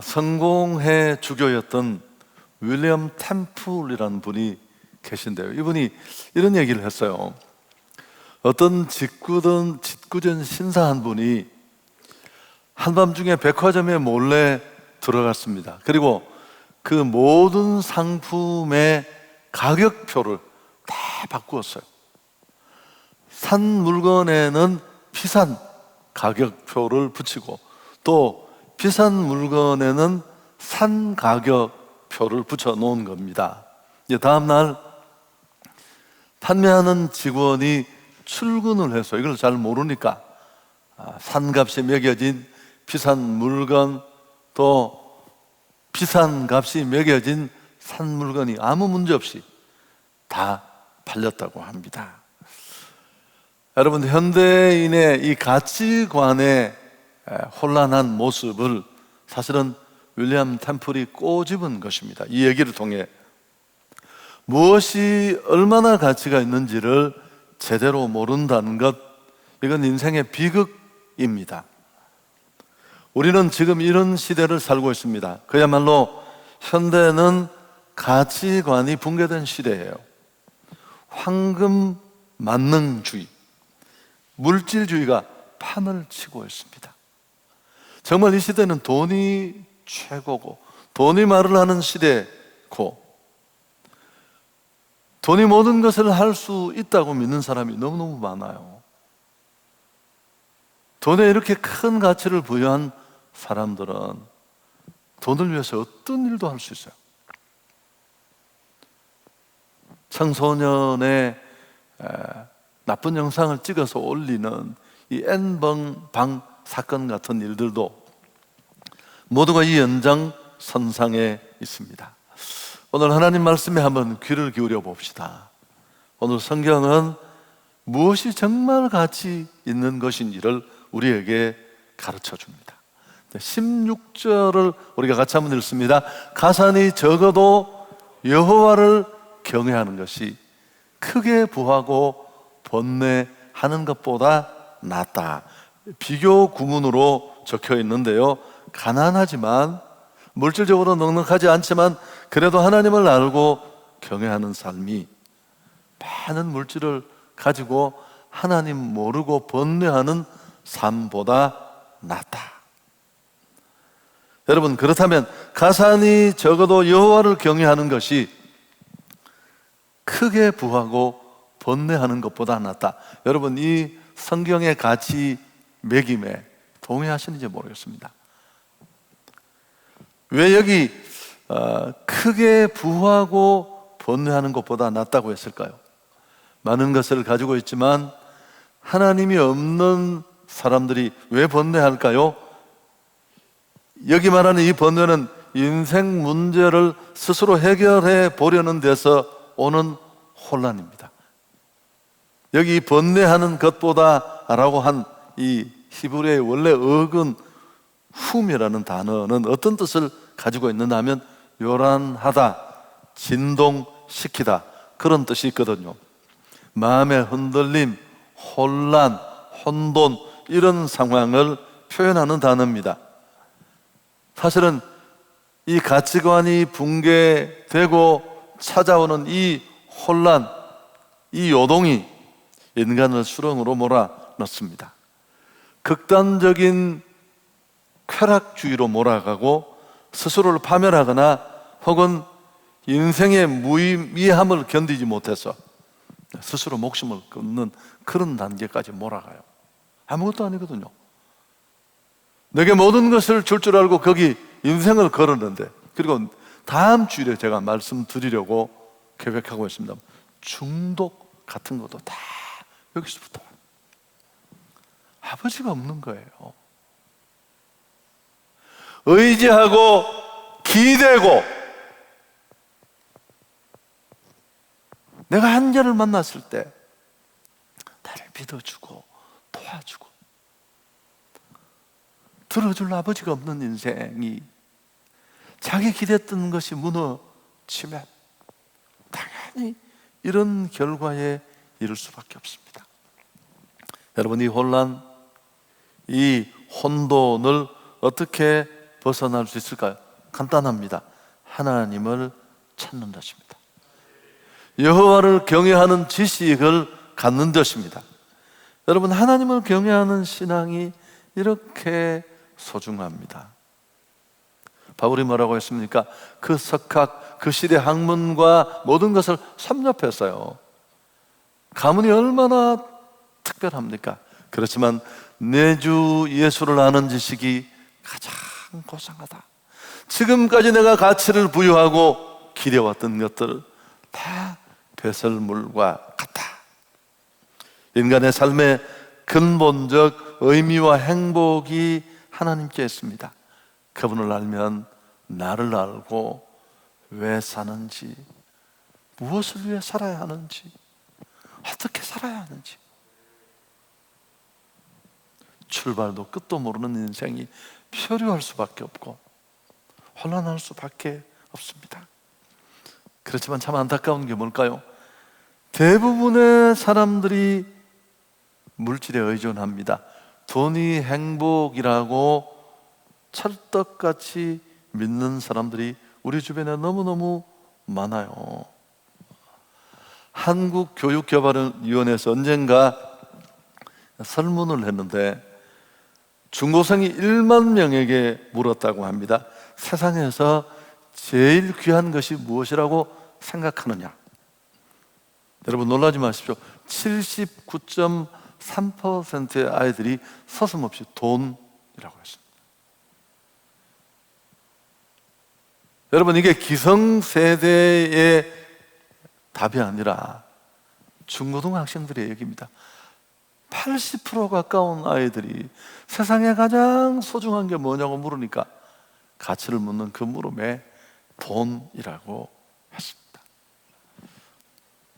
성공회 주교였던 윌리엄 템플이라는 분이 계신데요. 이분이 이런 얘기를 했어요. 어떤 짓궂은 신사 한 분이 한밤중에 백화점에 몰래 들어갔습니다. 그리고 그 모든 상품의 가격표를 다 바꾸었어요. 산 물건에는 비싼 가격표를 붙이고 또 비싼 물건에는 산 가격표를 붙여 놓은 겁니다. 다음날 판매하는 직원이 출근을 해서 이걸 잘 모르니까 산값이 매겨진 비싼 물건 또 비싼 값이 매겨진 산 물건이 아무 문제 없이 다 팔렸다고 합니다. 여러분, 현대인의 이 가치관의 혼란한 모습을 사실은 윌리엄 템플이 꼬집은 것입니다. 이 얘기를 통해 무엇이 얼마나 가치가 있는지를 제대로 모른다는 것, 이건 인생의 비극입니다. 우리는 지금 이런 시대를 살고 있습니다. 그야말로 현대는 가치관이 붕괴된 시대예요. 황금 만능주의, 물질주의가 판을 치고 있습니다. 정말 이 시대는 돈이 최고고 돈이 말을 하는 시대고 돈이 모든 것을 할 수 있다고 믿는 사람이 너무너무 많아요. 돈에 이렇게 큰 가치를 부여한 사람들은 돈을 위해서 어떤 일도 할 수 있어요. 청소년의 나쁜 영상을 찍어서 올리는 이 N번 사건 같은 일들도 모두가 이 연장선상에 있습니다. 오늘 하나님 말씀에 한번 귀를 기울여 봅시다. 오늘 성경은 무엇이 정말 가치 있는 것인지를 우리에게 가르쳐 줍니다. 16절을 우리가 같이 한번 읽습니다. 가산이 적어도 여호와를 경외하는 것이 크게 부하고 번뇌하는 것보다 낫다. 비교 구문으로 적혀 있는데요, 가난하지만 물질적으로 넉넉하지 않지만 그래도 하나님을 알고 경외하는 삶이 많은 물질을 가지고 하나님 모르고 번뇌하는 삶보다 낫다. 여러분, 그렇다면 가산이 적어도 여호와를 경외하는 것이 크게 부하고 번뇌하는 것보다 낫다. 여러분, 이 성경의 가치 매김에 동의하시는지 모르겠습니다. 왜 여기 크게 부하고 번뇌하는 것보다 낫다고 했을까요? 많은 것을 가지고 있지만 하나님이 없는 사람들이 왜 번뇌할까요? 여기 말하는 이 번뇌는 인생 문제를 스스로 해결해 보려는 데서 오는 혼란입니다. 여기 번뇌하는 것보다 라고 한 이 히브리어의 원래 어근 훔이라는 단어는 어떤 뜻을 가지고 있느냐 하면 요란하다, 진동시키다, 그런 뜻이 있거든요. 마음의 흔들림, 혼란, 혼돈, 이런 상황을 표현하는 단어입니다. 사실은 이 가치관이 붕괴되고 찾아오는 이 혼란, 이 요동이 인간을 수렁으로 몰아넣습니다. 극단적인 쾌락주의로 몰아가고 스스로를 파멸하거나 혹은 인생의 무의미함을 견디지 못해서 스스로 목숨을 끊는 그런 단계까지 몰아가요. 아무것도 아니거든요. 내게 모든 것을 줄 알고 거기 인생을 걸었는데, 그리고 다음 주일에 제가 말씀드리려고 계획하고 있습니다. 중독 같은 것도 다 여기서부터. 아버지가 없는 거예요. 의지하고 기대고 내가 한계를 만났을 때 나를 믿어주고 도와주고 들어줄 아버지가 없는 인생이 자기 기대했던 것이 무너지면 당연히 이런 결과에 이를 수밖에 없습니다. 여러분, 이 혼란, 이 혼돈을 어떻게 벗어날 수 있을까요? 간단합니다. 하나님을 찾는 것입니다. 여호와를 경외하는 지식을 갖는 것입니다. 여러분, 하나님을 경외하는 신앙이 이렇게 소중합니다. 바울이 뭐라고 했습니까? 그 석학, 그 시대 학문과 모든 것을 섭렵했어요. 가문이 얼마나 특별합니까? 그렇지만 내 주 예수를 아는 지식이 가장 고상하다. 지금까지 내가 가치를 부여하고 기대왔던 것들 다 배설물과 같다. 인간의 삶의 근본적 의미와 행복이 하나님께 있습니다. 그분을 알면 나를 알고 왜 사는지, 무엇을 위해 살아야 하는지, 어떻게 살아야 하는지, 출발도 끝도 모르는 인생이 표류할 수밖에 없고 혼란할 수밖에 없습니다. 그렇지만 참 안타까운 게 뭘까요? 대부분의 사람들이 물질에 의존합니다. 돈이 행복이라고 찰떡같이 믿는 사람들이 우리 주변에 너무너무 많아요. 한국교육개발위원회에서 언젠가 설문을 했는데 중고생이 1만 명에게 물었다고 합니다. 세상에서 제일 귀한 것이 무엇이라고 생각하느냐? 여러분 놀라지 마십시오. 79.3%의 아이들이 서슴없이 돈이라고 했습니다. 여러분, 이게 기성세대의 답이 아니라 중고등학생들의 얘기입니다. 80% 가까운 아이들이 세상에 가장 소중한 게 뭐냐고 물으니까 가치를 묻는 그 물음에 돈이라고 했습니다.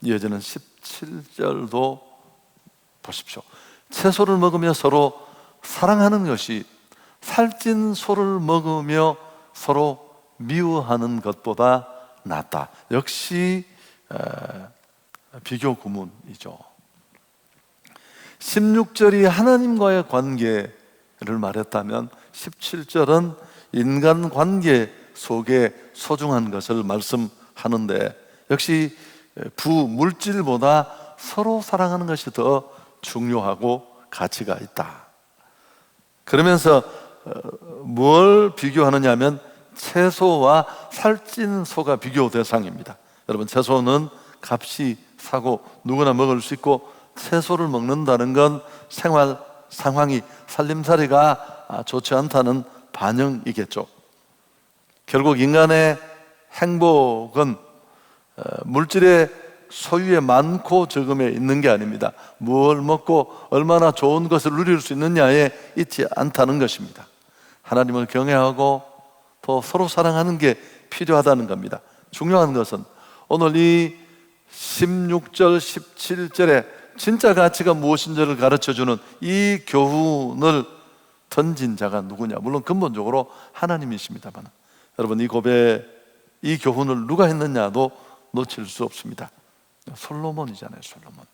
이어지는 17절도 보십시오. 채소를 먹으며 서로 사랑하는 것이 살찐 소를 먹으며 서로 미워하는 것보다 낫다. 역시 비교 구문이죠. 16절이 하나님과의 관계를 말했다면 17절은 인간관계 속에 소중한 것을 말씀하는데 역시 부물질보다 서로 사랑하는 것이 더 중요하고 가치가 있다. 그러면서 뭘 비교하느냐 하면 채소와 살찐 소가 비교 대상입니다. 여러분, 채소는 값이 사고 누구나 먹을 수 있고 채소를 먹는다는 건 생활 상황이 살림살이가 좋지 않다는 반영이겠죠. 결국 인간의 행복은 물질의 소유에 많고 적음에 있는 게 아닙니다. 뭘 먹고 얼마나 좋은 것을 누릴 수 있느냐에 있지 않다는 것입니다. 하나님을 경외하고 또 서로 사랑하는 게 필요하다는 겁니다. 중요한 것은 오늘 이 16절, 17절에 진짜 가치가 무엇인지를 가르쳐주는 이 교훈을 던진 자가 누구냐? 물론 근본적으로 하나님이십니다만 여러분, 이 고백, 이 교훈을 누가 했느냐도 놓칠 수 없습니다. 솔로몬이잖아요. 솔로몬.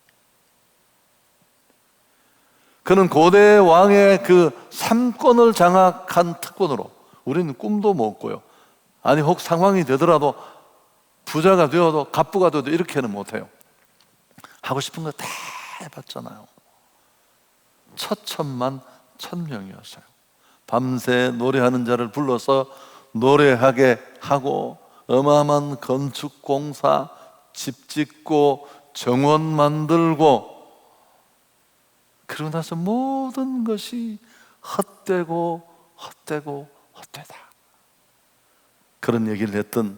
그는 고대 왕의 그 3권을 장악한 특권으로 우리는 꿈도 못 꿔요. 아니 혹 상황이 되더라도 부자가 되어도 갑부가 되어도 이렇게는 못해요. 하고 싶은 거 다 해봤잖아요. 처천만 1000명이었어요. 밤새 노래하는 자를 불러서 노래하게 하고 어마어마한 건축공사, 집 짓고 정원 만들고, 그러고 나서 모든 것이 헛되고 헛되다. 그런 얘기를 했던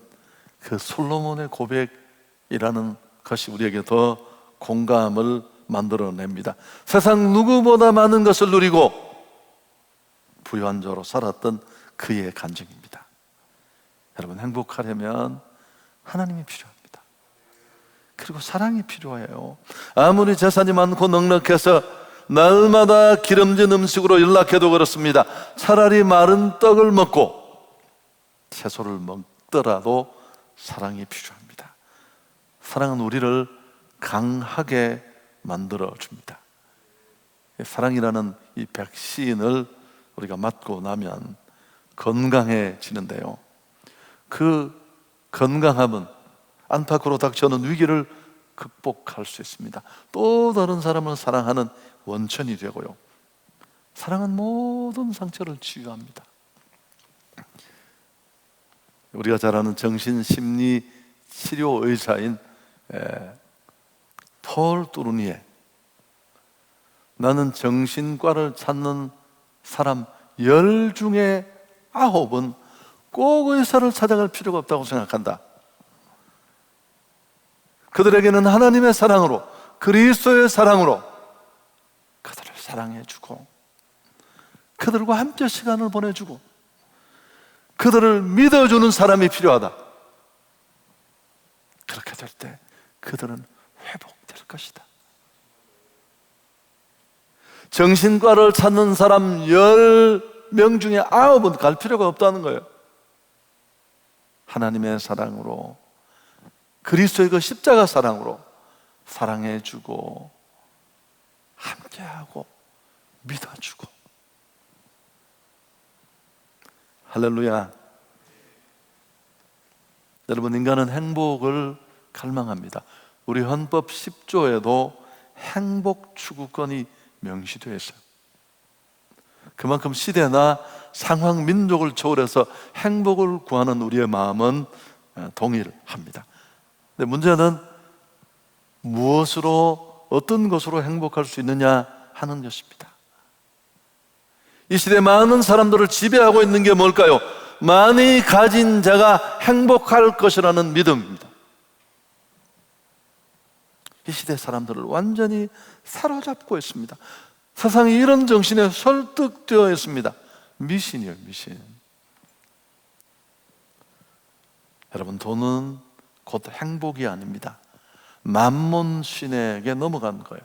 그 솔로몬의 고백이라는 것이 우리에게 더 공감을 만들어냅니다. 세상 누구보다 많은 것을 누리고 부유한 자로 살았던 그의 간증입니다. 여러분, 행복하려면 하나님이 필요합니다. 그리고 사랑이 필요해요. 아무리 재산이 많고 넉넉해서 날마다 기름진 음식으로 연락해도 그렇습니다. 차라리 마른 떡을 먹고 채소를 먹더라도 사랑이 필요합니다. 사랑은 우리를 강하게 만들어줍니다. 사랑이라는 이 백신을 우리가 맞고 나면 건강해지는데요, 그 건강함은 안팎으로 닥쳐오는 위기를 극복할 수 있습니다. 또 다른 사람을 사랑하는 원천이 되고요, 사랑은 모든 상처를 치유합니다. 우리가 잘 아는 정신심리 치료 의사인 폴 뚜루니에, 나는 정신과를 찾는 사람 10 중에 9은 꼭 의사를 찾아갈 필요가 없다고 생각한다. 그들에게는 하나님의 사랑으로, 그리스도의 사랑으로 그들을 사랑해주고, 그들과 함께 시간을 보내주고, 그들을 믿어주는 사람이 필요하다. 그렇게 될 때 그들은 회복될 것이다. 정신과를 찾는 사람 10명 중에 9은 갈 필요가 없다는 거예요. 하나님의 사랑으로, 그리스도의 그 십자가 사랑으로 사랑해주고, 함께하고, 믿어주고. 할렐루야. 여러분, 인간은 행복을 갈망합니다. 우리 헌법 10조에도 행복 추구권이 명시되어 있어요. 그만큼 시대나 상황, 민족을 초월해서 행복을 구하는 우리의 마음은 동일합니다. 근데 문제는 무엇으로, 어떤 것으로 행복할 수 있느냐 하는 것입니다. 이 시대 많은 사람들을 지배하고 있는 게 뭘까요? 많이 가진 자가 행복할 것이라는 믿음입니다. 이 시대 사람들을 완전히 사로잡고 있습니다. 세상이 이런 정신에 설득되어 있습니다. 미신이에요, 미신. 여러분, 돈은 곧 행복이 아닙니다. 만몬신에게 넘어간 거예요.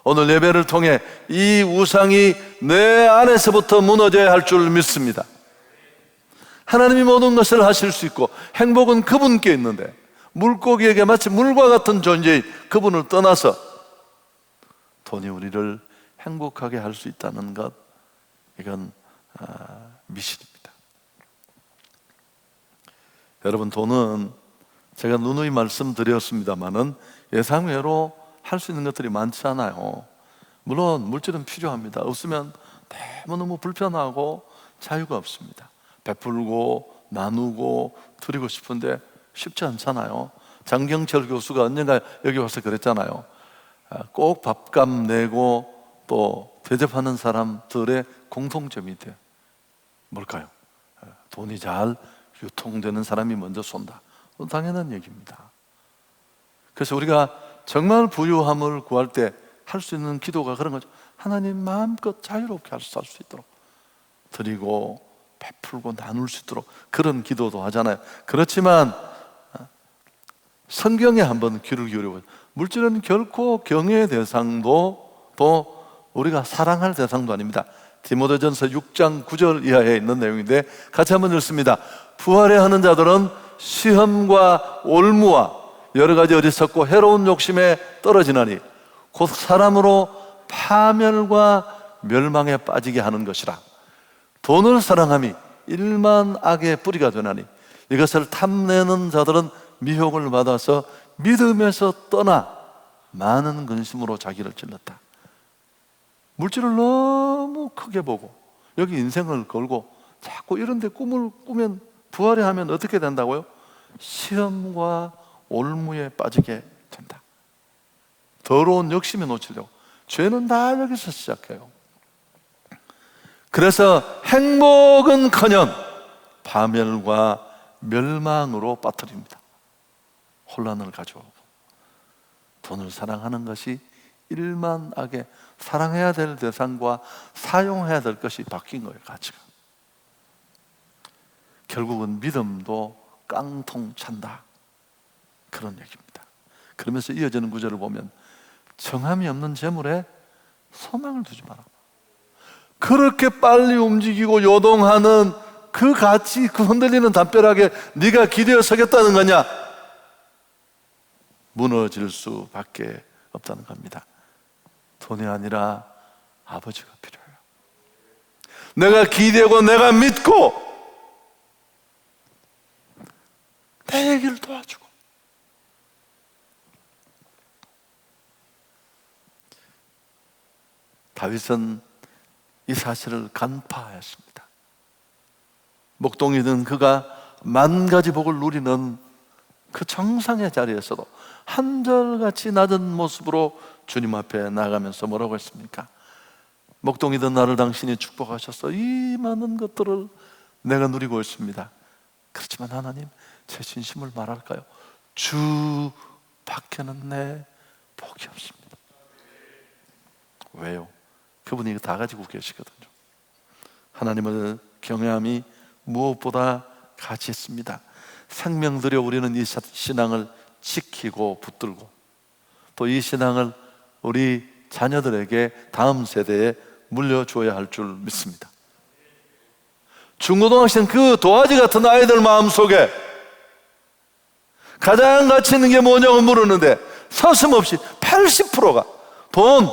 오늘 예배를 통해 이 우상이 내 안에서부터 무너져야 할 줄 믿습니다. 하나님이 모든 것을 하실 수 있고 행복은 그분께 있는데, 물고기에게 마치 물과 같은 존재인 그분을 떠나서 돈이 우리를 행복하게 할 수 있다는 것, 이건 미신입니다. 여러분, 돈은 제가 누누이 말씀드렸습니다마는 예상외로 할 수 있는 것들이 많지 않아요. 물론 물질은 필요합니다. 없으면 너무너무 불편하고 자유가 없습니다. 베풀고 나누고 드리고 싶은데 쉽지 않잖아요. 장경철 교수가 언젠가 여기 와서 그랬잖아요. 꼭 밥값 내고 또 대접하는 사람들의 공통점이 있대요. 뭘까요? 돈이 잘 유통되는 사람이 먼저 쏜다. 당연한 얘기입니다. 그래서 우리가 정말 부유함을 구할 때 할 수 있는 기도가 그런 거죠. 하나님, 마음껏 자유롭게 살 수 있도록 드리고 베풀고 나눌 수 있도록, 그런 기도도 하잖아요. 그렇지만 성경에 한번 귀를 기울여보세요. 물질은 결코 경외의 대상도 또 우리가 사랑할 대상도 아닙니다. 디모데전서 6장 9절 이하에 있는 내용인데 같이 한번 읽습니다. 부활해 하는 자들은 시험과 올무와 여러 가지 어리석고 해로운 욕심에 떨어지나니 곧 사람으로 파멸과 멸망에 빠지게 하는 것이라. 돈을 사랑함이 일만 악의 뿌리가 되나니 이것을 탐내는 자들은 미혹을 받아서 믿음에서 떠나 많은 근심으로 자기를 찔렀다. 물질을 너무 크게 보고 여기 인생을 걸고 자꾸 이런 데 꿈을 꾸면, 부활해 하면 어떻게 된다고요? 시험과 올무에 빠지게 된다. 더러운 욕심에 놓치려고. 죄는 다 여기서 시작해요. 그래서 행복은커녕 파멸과 멸망으로 빠뜨립니다. 혼란을 가져오고. 돈을 사랑하는 것이 일만하게 사랑해야 될 대상과 사용해야 될 것이 바뀐 거예요, 가치가. 결국은 믿음도 깡통 찬다, 그런 얘기입니다. 그러면서 이어지는 구절을 보면 정함이 없는 재물에 소망을 두지 마라. 그렇게 빨리 움직이고 요동하는 그 가치, 그 흔들리는 담벼락에 네가 기대어 서겠다는 거냐? 무너질 수밖에 없다는 겁니다. 돈이 아니라 아버지가 필요해요. 내가 기대고 내가 믿고 내 얘기를 도와주고. 다윗은 이 사실을 간파하였습니다. 목동이든 그가 만 가지 복을 누리는 그 정상의 자리에서도 한결같이 낮은 모습으로 주님 앞에 나가면서 뭐라고 했습니까? 목동이든 나를 당신이 축복하셔서 이 많은 것들을 내가 누리고 있습니다. 그렇지만 하나님, 제 진심을 말할까요? 주 밖에는 내 복이 없습니다. 왜요? 그분이 이거 다 가지고 계시거든요. 하나님을 경외함이 무엇보다 가치 있습니다. 생명 들여 우리는 이 신앙을 지키고 붙들고 또 이 신앙을 우리 자녀들에게 다음 세대에 물려줘야 할 줄 믿습니다. 중고등학생 그 도화지 같은 아이들 마음속에 가장 가치 있는 게 뭐냐고 물었는데 서슴없이 80%가 돈.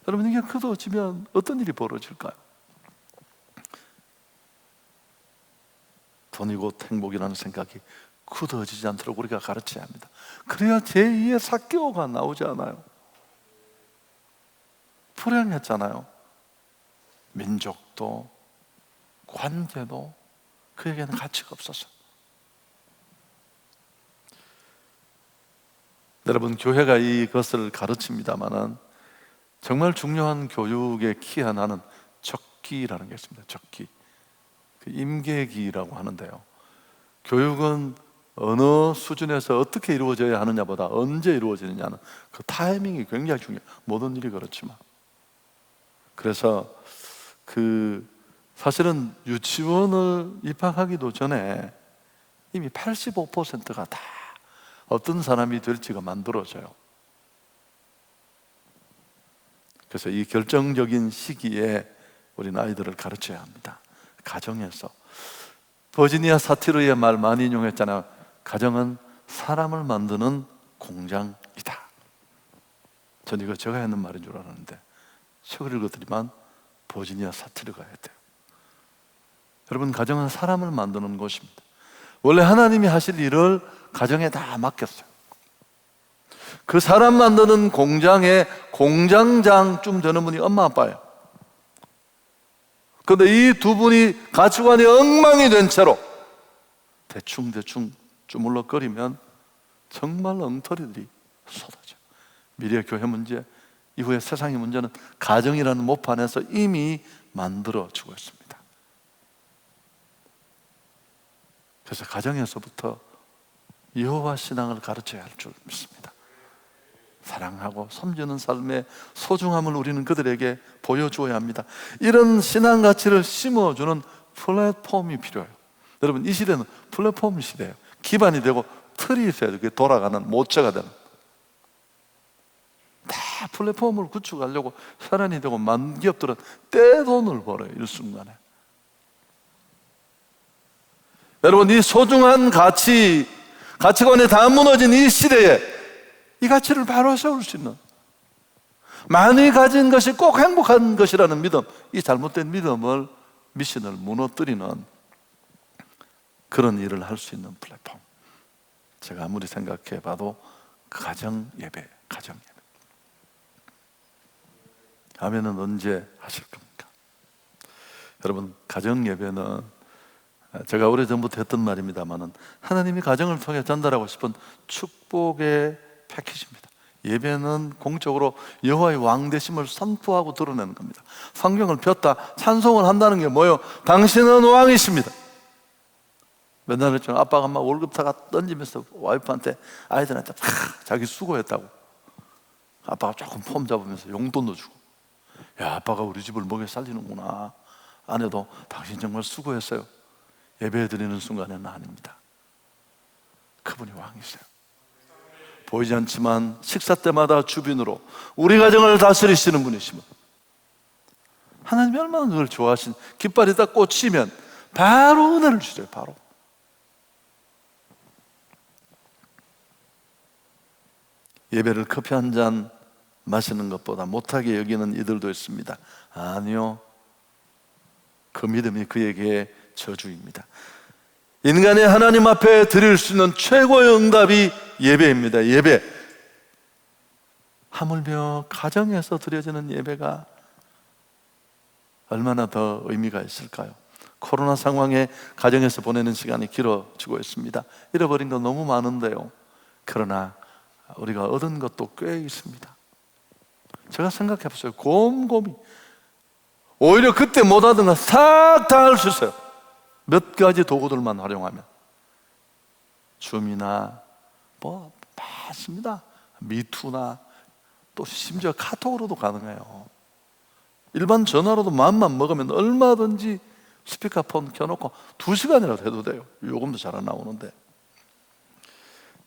여러분, 이게 굳어지면 어떤 일이 벌어질까요? 돈이 곧 행복이라는 생각이 굳어지지 않도록 우리가 가르쳐야 합니다. 그래야 제2의 사개오가 나오지 않아요. 불행했잖아요. 민족도 관계도 그에게는 가치가 없었어. 여러분, 교회가 이것을 가르칩니다마는 정말 중요한 교육의 키 하나는 적기라는 게 있습니다. 적기, 그 임계기라고 하는데요, 교육은 어느 수준에서 어떻게 이루어져야 하느냐보다 언제 이루어지느냐는 그 타이밍이 굉장히 중요해요. 모든 일이 그렇지만. 그래서 사실은 유치원을 입학하기도 전에 이미 85%가 다 어떤 사람이 될지가 만들어져요. 그래서 이 결정적인 시기에 우리는 아이들을 가르쳐야 합니다. 가정에서. 버지니아 사티르의 말 많이 인용했잖아요. 가정은 사람을 만드는 공장이다. 전 이거 제가 했는 말인 줄 알았는데 책을 읽었더니만 버지니아 사티르가 했대요. 여러분, 가정은 사람을 만드는 곳입니다. 원래 하나님이 하실 일을 가정에 다 맡겼어요. 그 사람 만드는 공장의 공장장쯤 되는 분이 엄마 아빠예요. 그런데 이 두 분이 가치관이 엉망이 된 채로 대충 주물럭거리면 정말 엉터리들이 쏟아져. 미래 교회 문제, 이후에 세상의 문제는 가정이라는 모판에서 이미 만들어지고 있습니다. 그래서 가정에서부터 여호와 신앙을 가르쳐야 할 줄 믿습니다. 사랑하고 섬기는 삶의 소중함을 우리는 그들에게 보여주어야 합니다. 이런 신앙 가치를 심어주는 플랫폼이 필요해요. 여러분, 이 시대는 플랫폼 시대예요. 기반이 되고 틀이 있어야 그게 돌아가는 모체가 되는. 다 플랫폼을 구축하려고 혈안이 되고 많은 기업들은 떼돈을 벌어요. 일순간에. 여러분, 이 소중한 가치관이 다 무너진 이 시대에 이 가치를 바로 세울 수 있는, 많이 가진 것이 꼭 행복한 것이라는 믿음, 이 잘못된 믿음을, 미신을 무너뜨리는 그런 일을 할 수 있는 플랫폼, 제가 아무리 생각해 봐도 가정 예배. 아멘은 언제 하실 겁니까? 여러분, 가정 예배는 제가 오래전부터 했던 말입니다만은 하나님이 가정을 통해 전달하고 싶은 축복의 패키지입니다. 예배는 공적으로 여호와의 왕되심을 선포하고 드러내는 겁니다. 성경을 폈다 찬송을 한다는 게 뭐예요? 당신은 왕이십니다. 맨날 했죠. 아빠가 막 월급 타가 던지면서 와이프한테, 아이들한테 자기 수고했다고 아빠가 조금 폼 잡으면서 용돈도 주고, 야, 아빠가 우리 집을 먹여 살리는구나. 아내도 당신 정말 수고했어요. 예배 드리는 순간에는 아닙니다. 그분이 왕이세요. 보이지 않지만 식사 때마다 주빈으로 우리 가정을 다스리시는 분이시면, 하나님이 얼마나 그걸 좋아하신, 깃발이 딱 꽂히면 바로 은혜를 주세요. 바로. 예배를 커피 한 잔 마시는 것보다 못하게 여기는 이들도 있습니다. 아니요, 그 믿음이 그에게 저주입니다. 인간이 하나님 앞에 드릴 수 있는 최고의 응답이 예배입니다. 예배. 하물며 가정에서 드려지는 예배가 얼마나 더 의미가 있을까요? 코로나 상황에 가정에서 보내는 시간이 길어지고 있습니다. 잃어버린 건 너무 많은데요. 그러나 우리가 얻은 것도 꽤 있습니다. 제가 생각해 봤어요. 곰곰이. 오히려 그때 못 하던 거 싹 다 할 수 있어요. 몇 가지 도구들만 활용하면. 줌이나 뭐 많습니다. 미투나 또 심지어 카톡으로도 가능해요. 일반 전화로도 마음만 먹으면 얼마든지 스피커폰 켜놓고 2시간이라도 해도 돼요. 요금도 잘 안 나오는데.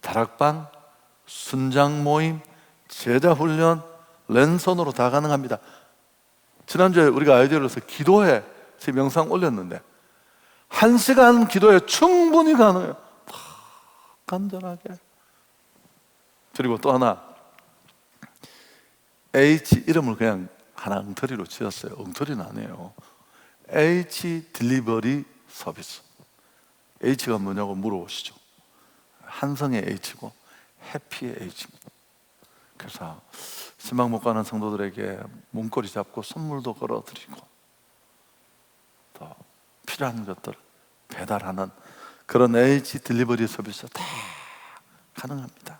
다락방, 순장 모임, 제자 훈련, 랜선으로 다 가능합니다. 지난주에 우리가 아이디어를 해서 기도회 명상 올렸는데 1시간 기도회 충분히 가능해요. 간단하게. 그리고 또 하나, H 이름을 그냥 하나 엉터리로 지었어요. 엉터리는 아니에요. H 딜리버리 서비스. H가 뭐냐고 물어보시죠. 한성의 H고 해피의 H입니다. 그래서 신방 못 가는 성도들에게 문고리 잡고 선물도 걸어드리고 또 필요한 것들 배달하는 그런 H 딜리버리 서비스 다 가능합니다.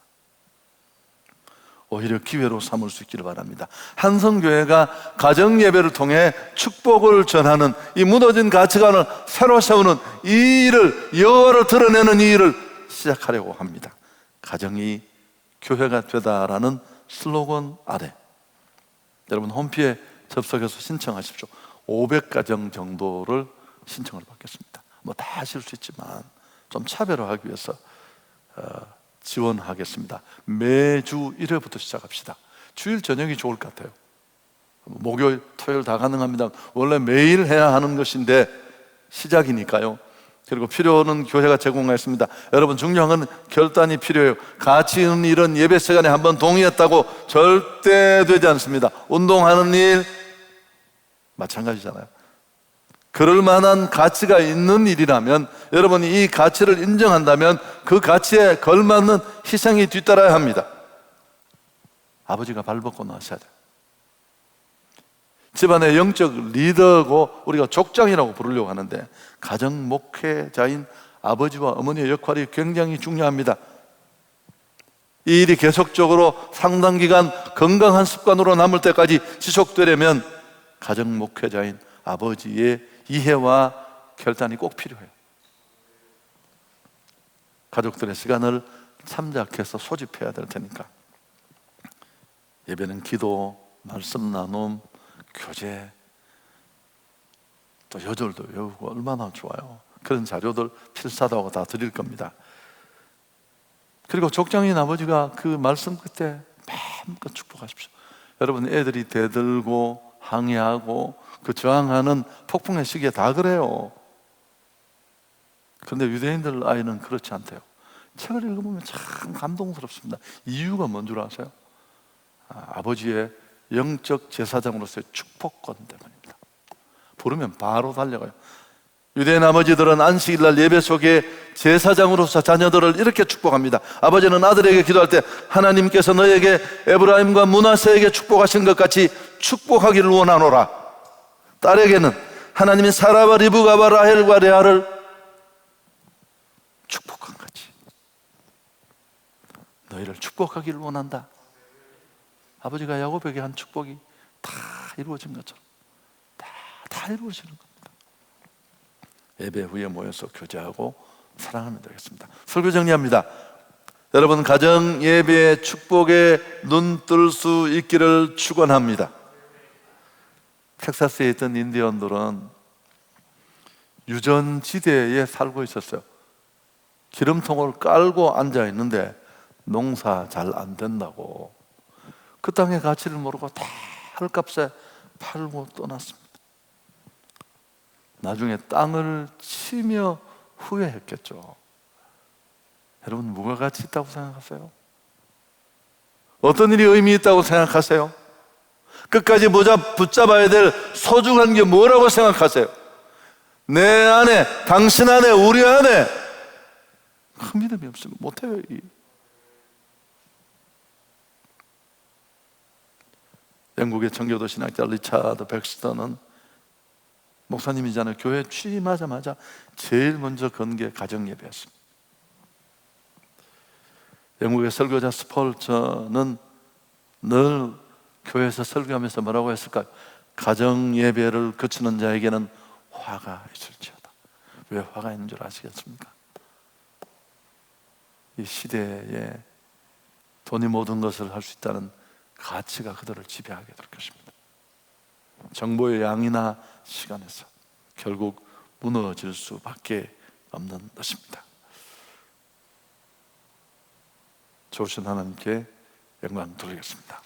오히려 기회로 삼을 수 있기를 바랍니다. 한성교회가 가정예배를 통해 축복을 전하는 이 무너진 가치관을 새로 세우는 이 일을, 여호와를 드러내는 이 일을 시작하려고 합니다. 가정이 교회가 되다라는 슬로건 아래 여러분 홈피에 접속해서 신청하십시오. 500가정 정도를 신청을 받겠습니다. 뭐 다 하실 수 있지만 좀 차별화하기 위해서 지원하겠습니다. 매주 1회부터 시작합시다. 주일 저녁이 좋을 것 같아요. 목요일, 토요일 다 가능합니다. 원래 매일 해야 하는 것인데 시작이니까요. 그리고 필요는 교회가 제공하겠습니다. 여러분 중요한 건 결단이 필요해요. 가치 있는 일은 예배 시간에 한번 동의했다고 절대 되지 않습니다. 운동하는 일 마찬가지잖아요. 그럴 만한 가치가 있는 일이라면 여러분이 이 가치를 인정한다면 그 가치에 걸맞는 희생이 뒤따라야 합니다. 아버지가 발벗고 나셔야 돼요. 집안의 영적 리더고 우리가 족장이라고 부르려고 하는데 가정 목회자인 아버지와 어머니의 역할이 굉장히 중요합니다. 이 일이 계속적으로 상당 기간 건강한 습관으로 남을 때까지 지속되려면 가정 목회자인 아버지의 이해와 결단이 꼭 필요해요. 가족들의 시간을 참작해서 소집해야 될 테니까 예배는 기도, 말씀 나눔, 교제, 또 여절도 외우고 얼마나 좋아요. 그런 자료들 필사다고 다 드릴 겁니다. 그리고 족장인 아버지가 그 말씀 끝에 마음껏 축복하십시오. 여러분 애들이 대들고 항의하고 그 저항하는 폭풍의 시기에 다 그래요. 그런데 유대인들 아이는 그렇지 않대요. 책을 읽어보면 참 감동스럽습니다. 이유가 뭔 줄 아세요? 아버지의 영적 제사장으로서의 축복권 때문입니다. 부르면 바로 달려가요. 유대인 아버지들은 안식일날 예배 속에 제사장으로서 자녀들을 이렇게 축복합니다. 아버지는 아들에게 기도할 때 하나님께서 너에게 에브라임과 므낫세에게 축복하신 것 같이 축복하기를 원하노라. 딸에게는 하나님이 사라와 리브가와 라헬과 레아를 축복한 같이 너희를 축복하기를 원한다. 아버지가 야곱에게 한 축복이 다 이루어진 것처럼 다 이루어지는 겁니다. 예배 후에 모여서 교제하고 사랑하면 되겠습니다. 설교 정리합니다. 여러분 가정 예배의 축복에 눈 뜰 수 있기를 축원합니다. 텍사스에 있던 인디언들은 유전지대에 살고 있었어요. 기름통을 깔고 앉아 있는데 농사 잘 안 된다고 그 땅의 가치를 모르고 다 헐값에 팔고 떠났습니다. 나중에 땅을 치며 후회했겠죠. 여러분 뭐가 가치 있다고 생각하세요? 어떤 일이 의미 있다고 생각하세요? 끝까지 붙잡아야 될 소중한 게 뭐라고 생각하세요? 내 안에, 당신 안에, 우리 안에 큰 믿음이 없으면 못해요. 영국의 청교도 신학자 리차드 백스터는 목사님이잖아요. 교회 취임하자마자 제일 먼저 건 게 가정예배였습니다. 영국의 설교자 스펄전은 늘 교회에서 설교하면서 뭐라고 했을까요? 가정예배를 거치는 자에게는 화가 있을지어다. 왜 화가 있는 줄 아시겠습니까? 이 시대에 돈이 모든 것을 할 수 있다는 가치가 그들을 지배하게 될 것입니다. 정보의 양이나 시간에서 결국 무너질 수밖에 없는 것입니다. 좋으신 하나님께 영광 돌리겠습니다.